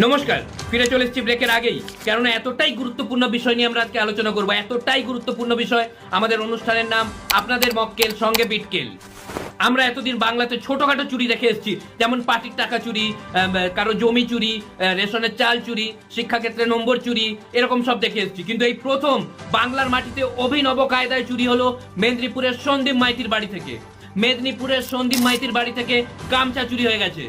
নমস্কার, ফিরে চলে এসেছি ব্রেকের আগেই, কেননা এতটাই গুরুত্বপূর্ণ বিষয় নিয়ে আমরা আজকে আলোচনা করবো। এতটাই গুরুত্বপূর্ণ বিষয়, আমাদের অনুষ্ঠানের নাম আপনাদের মক্কেল সঙ্গে বিটকেল। আমরা এতদিন বাংলাতে ছোটখাটো চুরি দেখে এসেছি, যেমন পার্টির টাকা চুরি, কারো জমি চুরি, রেশনের চাল চুরি, শিক্ষাক্ষেত্রে নম্বর চুরি, এরকম সব দেখে এসেছি। কিন্তু এই প্রথম বাংলার মাটিতে অভিনব কায়দায় চুরি হলো মেদিনীপুরের সন্দীপ মাইতির বাড়ি থেকে। মেদিনীপুরের সন্দীপ মাইতির বাড়ি থেকে গামছা চুরি হয়ে গেছে।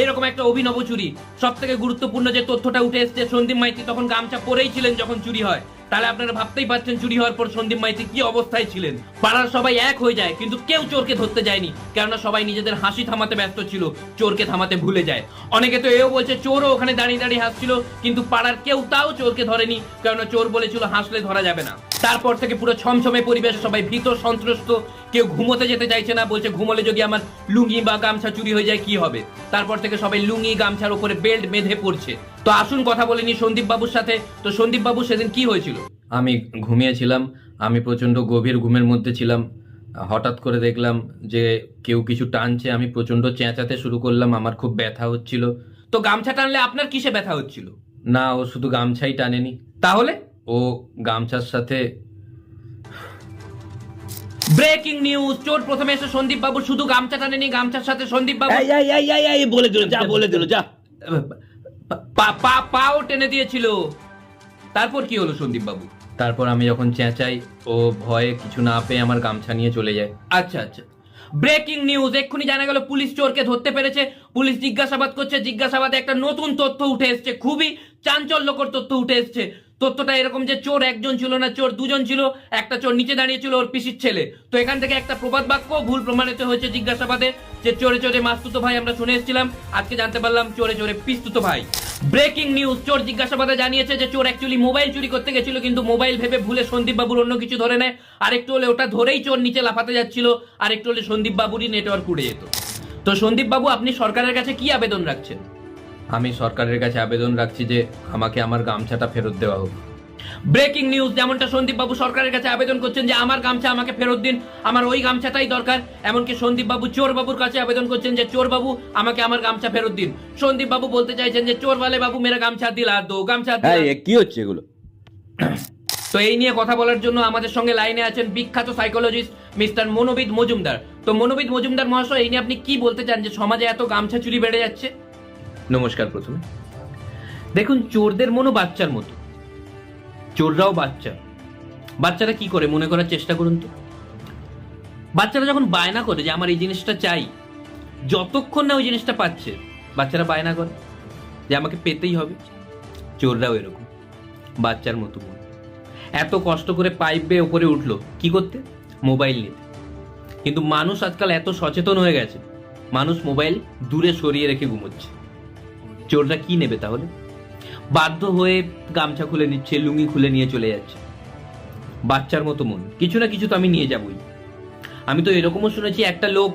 এইরকম একটা অভিনব চুরি। সব থেকে গুরুত্বপূর্ণ যে তথ্যটা উঠে এসছে, সন্দীপ মাইতি তখন গামছা পরেই ছিলেন যখন চুরি হয়। তাহলে আপনারা ভাবতেই পারছেন চুরি হওয়ার পর সন্দীপ মাইতি কি অবস্থায় ছিলেন। পাড়ার সবাই এক হয়ে যায়, কিন্তু কেউ চোরকে ধরতে যায়নি, কেননা সবাই নিজেদের হাসি থামাতে ব্যস্ত ছিল, চোরকে থামাতে ভুলে যায়। অনেকে তো এও বলছে চোরও ওখানে দাঁড়িয়ে দাঁড়িয়ে হাসছিল, কিন্তু পাড়ার কেউ তাও চোরকে ধরেনি, কেননা চোর বলেছিল হাসলে ধরা যাবে না। তারপর থেকে পুরো ছমছমে পরিবেশ, সবাই ভীত সন্ত্রস্ত, কেউ ঘুমোতে যেতে চাইছে না, বলছে ঘুমোলে যদি আমার লুঙ্গি বা গামছা চুরি হয়ে যায় কি হবে। তারপর থেকে সবাই লুঙ্গি গামছার উপরে বেল্ট বেঁধে পড়ছে। তো আসুন কথা বলিনি সন্দীপ বাবুর সাথে। তো সন্দীপ বাবু সেদিন কি হয়েছিল? আমি ঘুমিয়েছিলাম, আমি প্রচণ্ড গভীর ঘুমের মধ্যে ছিলাম। হঠাৎ করে দেখলাম যে কেউ কিছু টানছে, আমি প্রচণ্ড চেঁচাতে শুরু করলাম, আমার খুব ব্যথা হচ্ছিল। তো গামছা টানলে আপনার কিসে ব্যথা হচ্ছিল? না, ও শুধু গামছাই টানেনি। তাহলে? ও গামছার সাথে ব্রেকিং নিউজ! চোর প্রথমে এসে সন্দীপ বাবু শুধু গামছা টানেনি, গামছার সাথে সন্দীপ বাবু বলে দিল যা পাও টেনে দিয়েছিল। তারপর কি হলো সন্দীপ বাবু? তারপর আমি যখন চেঁচাই, ও ভয়ে কিছু না পেয়ে আমার গামছা নিয়ে চলে যায়। আচ্ছা আচ্ছা, ব্রেকিং নিউজ! এক্ষুনি জানা গেল পুলিশ চোরকে ধরতে পেরেছে। পুলিশ জিজ্ঞাসাবাদ করছে, জিজ্ঞাসাবাদে একটা নতুন তথ্য উঠে এসছে, খুবই চাঞ্চল্যকর তথ্য উঠে এসছে। তথ্যটা এরকম যে চোর একজন ছিল না, চোর দুজন ছিল। একটা চোর নিচে দাঁড়িয়ে ছিল, ওর পিসির ছেলে। তো এখান থেকে একটা প্রবাদ বাক্য ভুল প্রমাণিত হয়েছে জিজ্ঞাসাবাদে, যে চোরে চোরে মাসতুতো ভাই আমরা শুনে এসেছিলাম, আজকে জানতে পারলাম চোরে চোরে পিসতুতো ভাই। Breaking news! চোর জিজ্ঞাসাবাদে জানিয়েছে যে চোর অ্যাকচুয়ালি মোবাইল চুরি করতে গেছিল, কিন্তু মোবাইল ভেবে ভুলে সন্দীপ বাবুর অন্য কিছু ধরে নেয়। আরেকটু হলে ওটা ধরেই চোর নিচে লাফাতে যাচ্ছিল, আরেকটু হলে সন্দীপ বাবুরই নেটওয়ার্ক উড়ে যেত। তো সন্দীপ বাবু, আপনি সরকারের কাছে কি আবেদন রাখছেন? আমি সরকারের কাছে আবেদন রাখছি যে আমাকে আমার গামছাটা ফেরত দেওয়া হোক। Breaking news! যেমনটা সন্দীপ বাবু সরকারের কাছে আবেদন করছেন যে আমার গামছা আমাকে ফেরত দিন, আমার ওই গামছাটাই দরকার, এমনকি সন্দীপ বাবু চোর বাবুর কাছে আবেদন করছেন যে চোর বাবু আমাকে আমার গামছা ফেরত দিন। সন্দীপ বাবু বলতে চাইছেন যে চোর वाले বাবু মেরা গামছা দিলা দো, গামছা দিলা। কি হচ্ছে এগুলো? তো এই নিয়ে কথা বলার জন্য আমাদের সঙ্গে লাইনে আছেন বিখ্যাত সাইকোলজিস্ট মিস্টার মনোবিদ মজুমদার। তো মনোবিদ মজুমদার মহাশয়, এই নিয়ে আপনি কি বলতে চান যে সমাজে এত গামছা চুরি বেড়ে যাচ্ছে? নমস্কার। প্রথমে দেখুন, চোরদের মনো বাচ্চার মতো, চোররাও বাচ্চা। বাচ্চারা কি করে মনে করার চেষ্টা করুন তো। বাচ্চারা যখন বায়না করে যে আমার এই জিনিসটা চাই, যতক্ষণ না ওই জিনিসটা পাচ্ছে, বাচ্চারা বায়না করে যে আমাকে পেতেই হবে। চোররাও এরকম বাচ্চার মতো মন। এত কষ্ট করে পাইপ বেয়ে ওপরে উঠলো কি করতে? মোবাইল নিতে। কিন্তু মানুষ আজকাল এত সচেতন হয়ে গেছে, মানুষ মোবাইল দূরে সরিয়ে রেখে ঘুমোচ্ছে। চোররা কি নেবে তাহলে? বাধ্য হয়ে গামছা খুলে নিচ্ছে, লুঙ্গি খুলে নিয়ে চলে যাচ্ছে। বাচ্চার মতো মন, কিছু না কিছু তো আমি নিয়ে যাবই। আমি তো এরকমও শুনেছি একটা লোক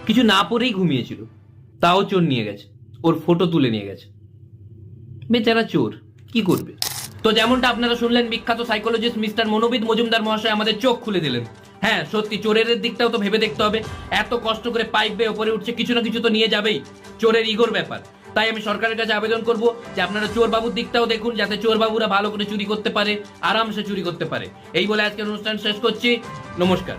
কিছু না পরেই ঘুমিয়েছিল, তাও চোর নিয়ে গেছে, ওর ফটো তুলে নিয়ে গেছে। বেচারা চোর কি করবে? তো যেমনটা আপনারা শুনলেন, বিখ্যাত সাইকোলজিস্ট মিস্টার মনোবিদ মজুমদার মহাশয় আমাদের চোখ খুলে দিলেন। হ্যাঁ সত্যি, চোরের দিকটাও তো ভেবে দেখতে হবে। এত কষ্ট করে পাইপ বেয়ে ওপরে উঠছে, কিছু না কিছু তো নিয়ে যাবেই। চোরের ইগোর ব্যাপার। তাই আমি সরকারের কাছে আবেদন করব যে আপনারা চোর বাবুর দিকটাও দেখুন, যাতে চোর বাবুরা ভালো করে চুরি করতে পারে, আরামসে চুরি করতে পারে। এই বলে আজকের অনুষ্ঠান শেষ করছি। নমস্কার।